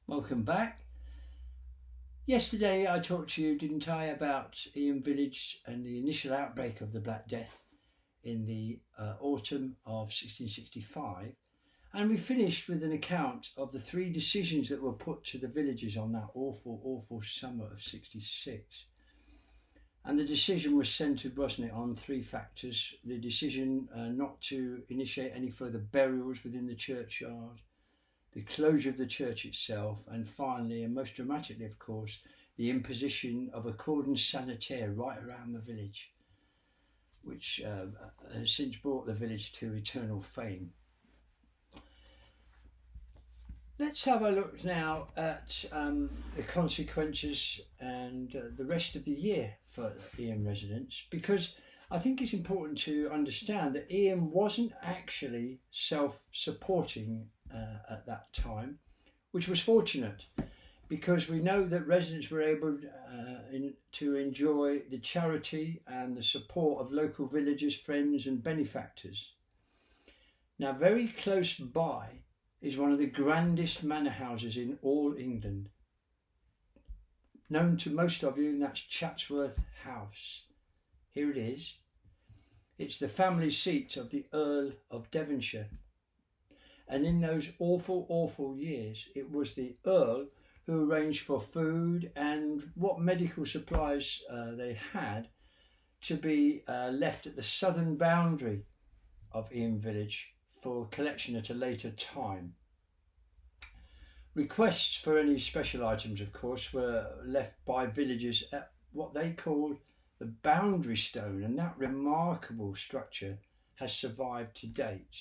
Welcome back. Yesterday I talked to you, didn't I, about Eyam village and the initial outbreak of the Black Death in the autumn of 1665. And we finished with an account of the three decisions that were put to the villagers on that awful, awful summer of 66. And the decision was centred, wasn't it, on three factors. The decision not to initiate any further burials within the churchyard, the closure of the church itself, and finally, and most dramatically of course, the imposition of a cordon sanitaire right around the village, which has since brought the village to eternal fame. Let's have a look now at the consequences and the rest of the year for Eyam residents, because I think it's important to understand that Eyam wasn't actually self-supporting at that time, which was fortunate because we know that residents were able to enjoy the charity and the support of local villagers, friends and benefactors. Now, very close by is one of the grandest manor houses in all England, known to most of you, and that's Chatsworth House. Here it is. It's the family seat of the Earl of Devonshire. And in those awful, awful years, it was the Earl who arranged for food and what medical supplies they had to be left at the southern boundary of Eyam village for collection at a later time. Requests for any special items, of course, were left by villagers at what they called the boundary stone, and that remarkable structure has survived to date.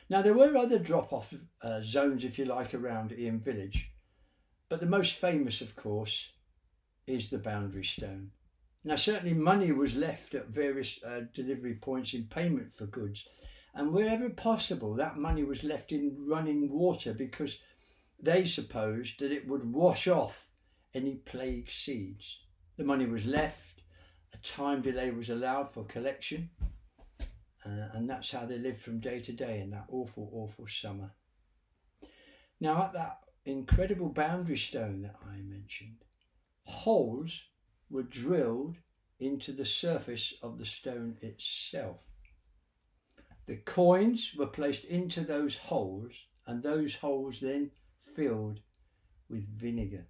Now, there were other drop-off zones, if you like, around Eyam village, but the most famous, of course, is the boundary stone. Now, certainly money was left at various delivery points in payment for goods, and wherever possible, that money was left in running water because they supposed that it would wash off any plague seeds. The money was left, a time delay was allowed for collection, and that's how they lived from day to day in that awful, awful summer. Now, at that incredible boundary stone that I mentioned, holes were drilled into the surface of the stone itself. The coins were placed into those holes, and those holes then filled with vinegar.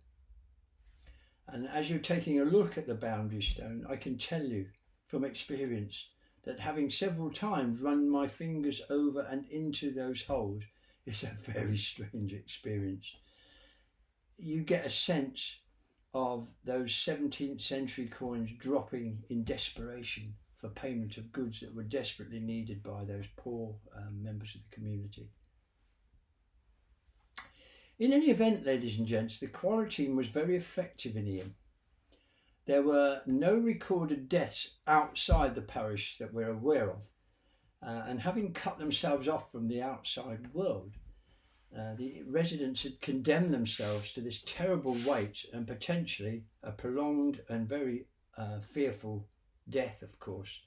And as you're taking a look at the boundary stone, I can tell you from experience that having several times run my fingers over and into those holes is a very strange experience. You get a sense of those 17th century coins dropping in desperation for payment of goods that were desperately needed by those poor members of the community. In any event, ladies and gents, the quarantine was very effective in Eyam. There were no recorded deaths outside the parish that we're aware of, and having cut themselves off from the outside world, the residents had condemned themselves to this terrible wait and potentially a prolonged and very fearful death, of course.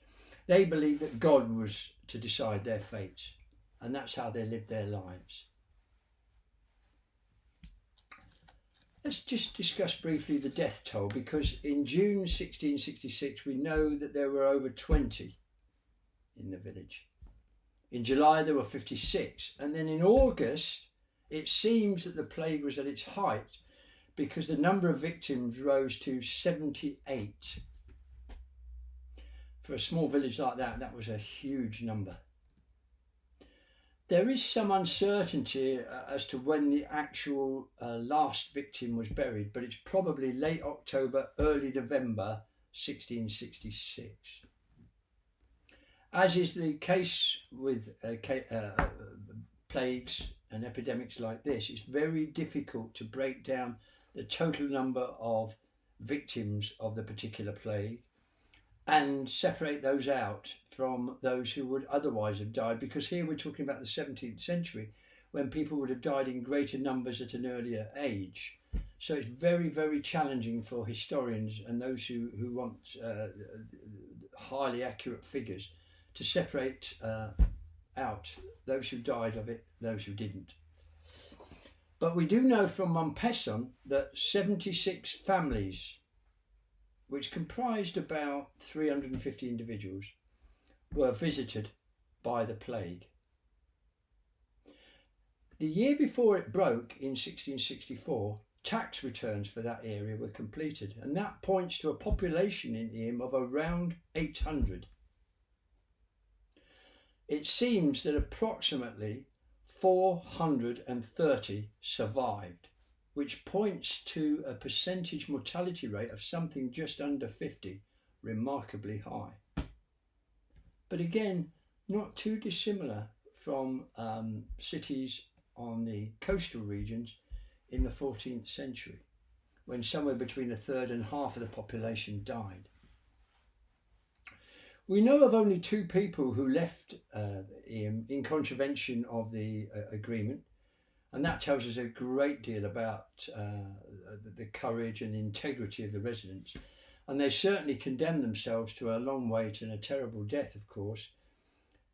They believed that God was to decide their fates, and that's how they lived their lives. Let's just discuss briefly the death toll, because in June 1666 we know that there were over 20 in the village. In July there were 56, and then in August it seems that the plague was at its height because the number of victims rose to 78. For a small village like that, that was a huge number. There is some uncertainty as to when the actual last victim was buried, but it's probably late October, early November 1666. As is the case with plagues and epidemics like this, it's very difficult to break down the total number of victims of the particular plague and separate those out from those who would otherwise have died, because here we're talking about the 17th century when people would have died in greater numbers at an earlier age. So it's very, very challenging for historians and those who want highly accurate figures to separate out those who died of it, those who didn't. But we do know from Montezon that 76 families, which comprised about 350 individuals, were visited by the plague. The year before it broke, in 1664, tax returns for that area were completed, and that points to a population in Eyam of around 800. It seems that approximately 430 survived, which points to a percentage mortality rate of something just under 50, remarkably high. But again, not too dissimilar from cities on the coastal regions in the 14th century, when somewhere between a third and half of the population died. We know of only 2 people who left Eyam in contravention of the agreement, and that tells us a great deal about the courage and integrity of the residents. And they certainly condemned themselves to a long wait and a terrible death, of course,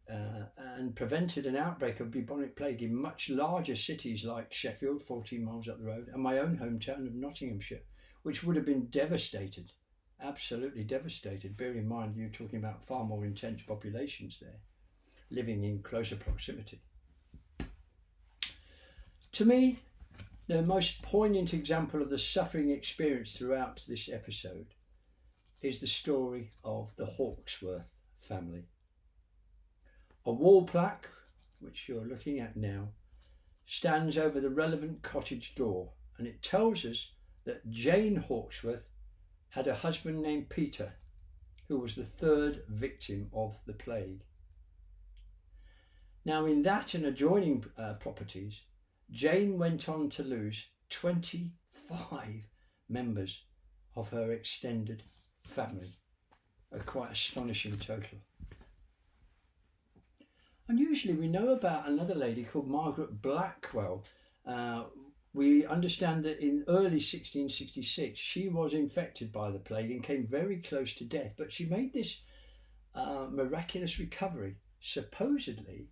and prevented an outbreak of bubonic plague in much larger cities like Sheffield, 14 miles up the road, and my own hometown of Nottinghamshire, which would have been devastated, absolutely devastated. Bear in mind, you're talking about far more intense populations there, living in closer proximity. To me, the most poignant example of the suffering experienced throughout this episode is the story of the Hawksworth family. A wall plaque, which you're looking at now, stands over the relevant cottage door, and it tells us that Jane Hawksworth had a husband named Peter, who was the 3rd victim of the plague. Now, in that and adjoining properties, Jane went on to lose 25 members of her extended family, a quite astonishing total. Unusually, we know about another lady called Margaret Blackwell. We understand that in early 1666 she was infected by the plague and came very close to death, but she made this miraculous recovery, supposedly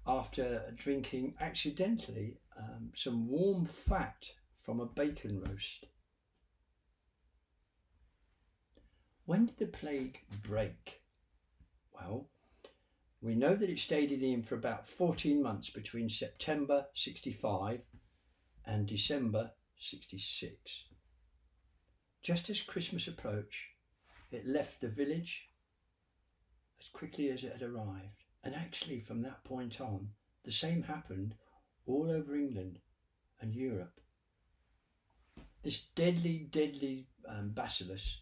after drinking accidentally some warm fat from a bacon roast. When did the plague break? Well, we know that it stayed in Eyam for about 14 months between September 65 and December 66. Just as Christmas approached, it left the village as quickly as it had arrived. And actually, from that point on, the same happened all over England and Europe. This deadly bacillus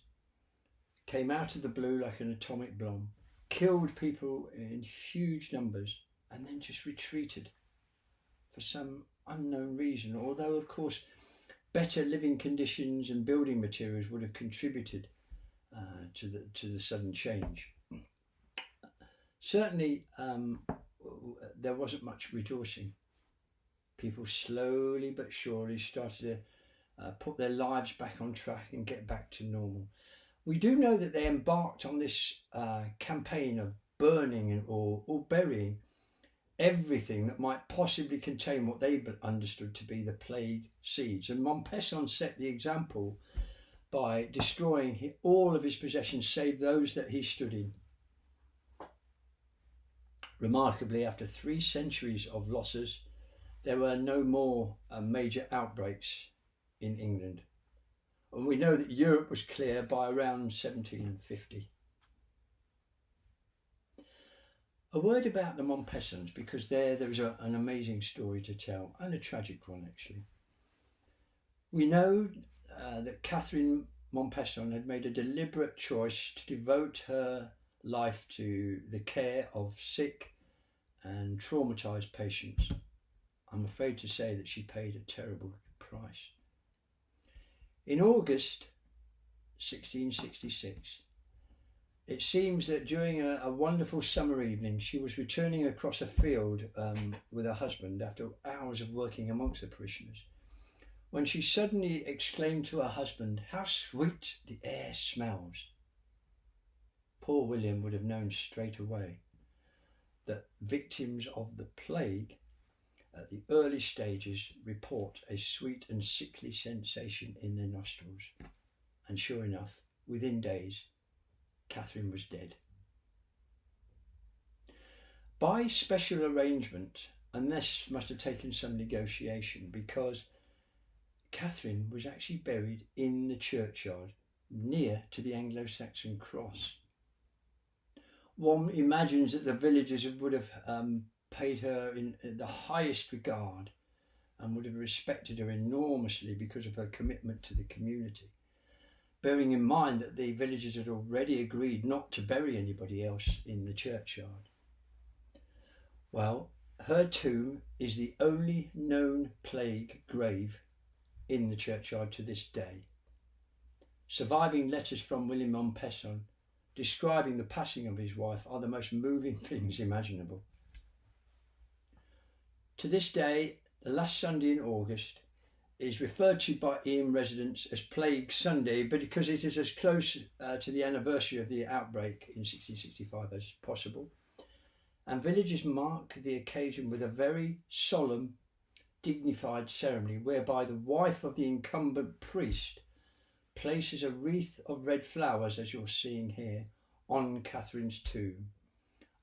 came out of the blue like an atomic bomb, killed people in huge numbers, and then just retreated for some unknown reason, although of course better living conditions and building materials would have contributed to the sudden change. Certainly there wasn't much rejoicing. People slowly but surely started to put their lives back on track and get back to normal. We do know that they embarked on this campaign of burning or burying everything that might possibly contain what they understood to be the plague seeds. And Montezon set the example by destroying all of his possessions save those that he stood in. Remarkably, after 3 centuries of losses, there were no more major outbreaks in England. And we know that Europe was clear by around 1750. A word about the Montezons, because there is an amazing story to tell, and a tragic one actually. We know that Catherine Montezon had made a deliberate choice to devote her life to the care of sick and traumatised patients. I'm afraid to say that she paid a terrible price. In August 1666, it seems that during a wonderful summer evening, she was returning across a field with her husband after hours of working amongst the parishioners, when she suddenly exclaimed to her husband, "How sweet the air smells!" Poor William would have known straight away that victims of the plague at the early stages report a sweet and sickly sensation in their nostrils. And sure enough, within days, Catherine was dead. By special arrangement, and this must have taken some negotiation, because Catherine was actually buried in the churchyard near to the Anglo-Saxon cross. One imagines that the villagers would have paid her in the highest regard and would have respected her enormously because of her commitment to the community, bearing in mind that the villagers had already agreed not to bury anybody else in the churchyard. Well, her tomb is the only known plague grave in the churchyard to this day. Surviving letters from William Montezon describing the passing of his wife are the most moving things imaginable. To this day, the last Sunday in August is referred to by Eyam residents as Plague Sunday, but because it is as close to the anniversary of the outbreak in 1665 as possible. And villagers mark the occasion with a very solemn, dignified ceremony whereby the wife of the incumbent priest places a wreath of red flowers, as you're seeing here, on Catherine's tomb.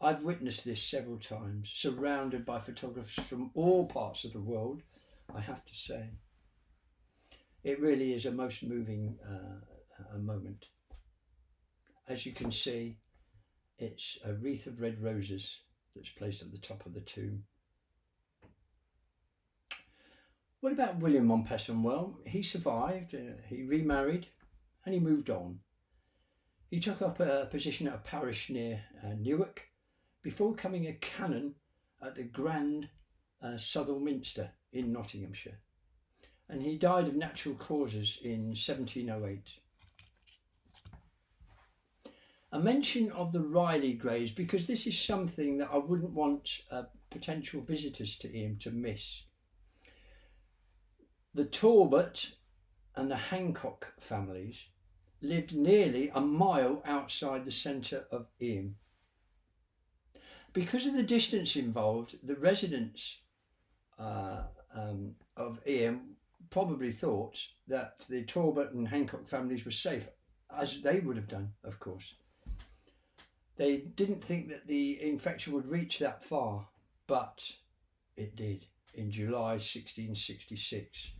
I've witnessed this several times, surrounded by photographers from all parts of the world, I have to say. It really is a most moving moment. As you can see, it's a wreath of red roses that's placed at the top of the tomb. What about William Montezon? Well, he survived, he remarried, and he moved on. He took up a position at a parish near Newark before becoming a canon at the Grand Southwell Minster in Nottinghamshire. And he died of natural causes in 1708. A mention of the Riley graves, because this is something that I wouldn't want potential visitors to Eyam to miss. The Talbot and the Hancock families lived nearly a mile outside the centre of Eyam. Because of the distance involved, the residents of Eyam probably thought that the Talbot and Hancock families were safe, as they would have done, of course. They didn't think that the infection would reach that far, but it did in July 1666.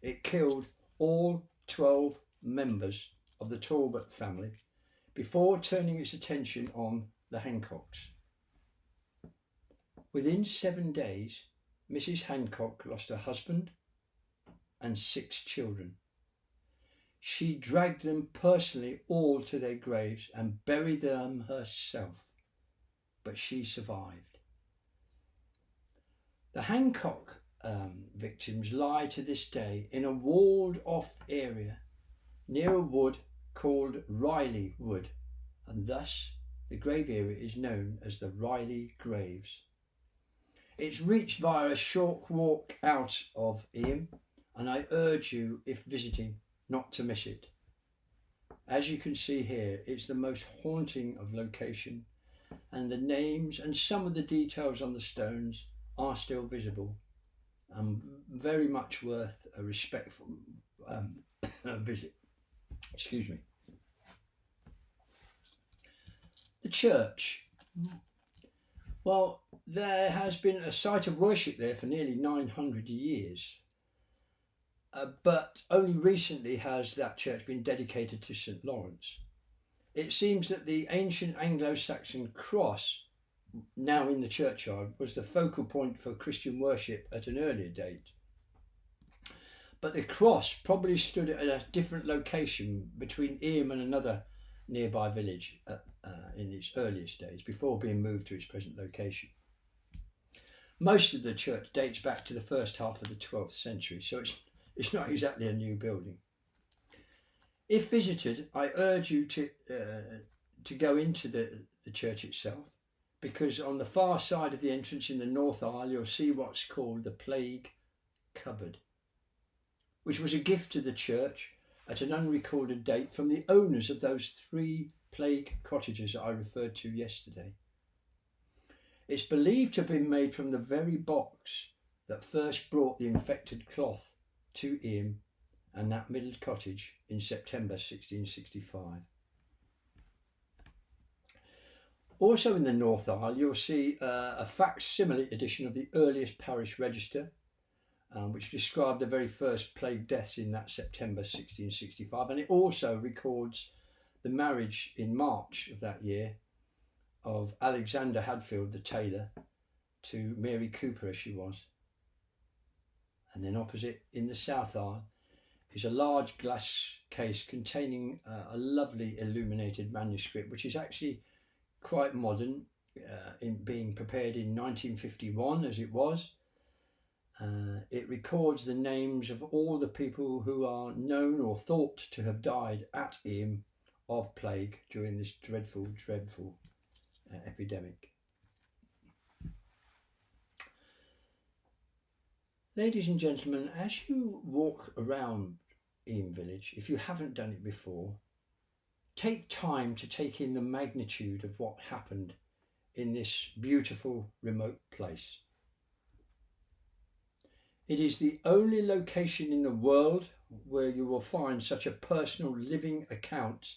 It killed all 12 members of the Talbot family before turning its attention on the Hancocks. Within 7 days, Mrs. Hancock lost her husband and 6 children. She dragged them personally all to their graves and buried them herself, but she survived. The Hancock victims lie to this day in a walled-off area near a wood called Riley Wood, and thus the grave area is known as the Riley Graves. It's reached via a short walk out of Eyam, and I urge you, if visiting, not to miss it. As you can see here, it's the most haunting of location, and the names and some of the details on the stones are still visible and very much worth a respectful visit. Excuse me. The church. Well, there has been a site of worship there for nearly 900 years. But only recently has that church been dedicated to St. Lawrence. It seems that the ancient Anglo-Saxon cross, now in the churchyard, was the focal point for Christian worship at an earlier date. But the cross probably stood at a different location between Eyam and another nearby village in its earliest days, before being moved to its present location. Most of the church dates back to the first half of the 12th century, so it's not exactly a new building. If visited, I urge you to go into the church itself, because on the far side of the entrance in the north aisle you'll see what's called the plague cupboard, which was a gift to the church at an unrecorded date from the owners of those 3 plague cottages that I referred to yesterday. It's believed to have been made from the very box that first brought the infected cloth to Eyam and that middle cottage in September 1665. Also in the North Isle, you'll see a facsimile edition of the earliest parish register, which described the very first plague deaths in that September 1665, and it also records the marriage in March of that year of Alexander Hadfield, the tailor, to Mary Cooper, as she was. And then opposite in the South Isle is a large glass case containing a lovely illuminated manuscript, which is actually quite modern, in being prepared in 1951 as it was. It records the names of all the people who are known or thought to have died at Eyam of plague during this dreadful epidemic. Ladies and gentlemen, as you walk around Eyam village, if you haven't done it before, take time to take in the magnitude of what happened in this beautiful remote place. It is the only location in the world where you will find such a personal living account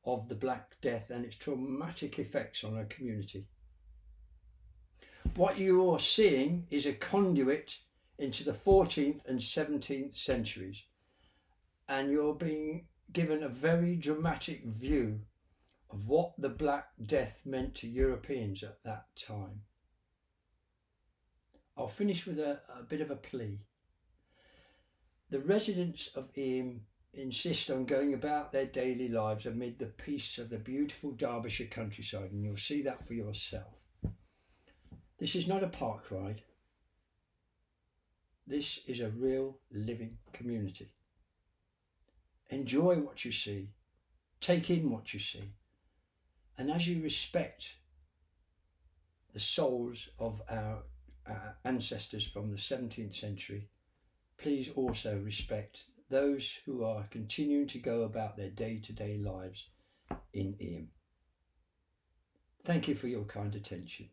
of the Black Death and its traumatic effects on a community. What you are seeing is a conduit into the 14th and 17th centuries, and you're being given a very dramatic view of what the Black Death meant to Europeans at that time. I'll finish with a bit of a plea. The residents of Eyam insist on going about their daily lives amid the peace of the beautiful Derbyshire countryside, and you'll see that for yourself. This is not a park ride. This is a real living community. Enjoy what you see, take in what you see, and as you respect the souls of our ancestors from the 17th century, please also respect those who are continuing to go about their day-to-day lives in Eyam. Thank you for your kind attention.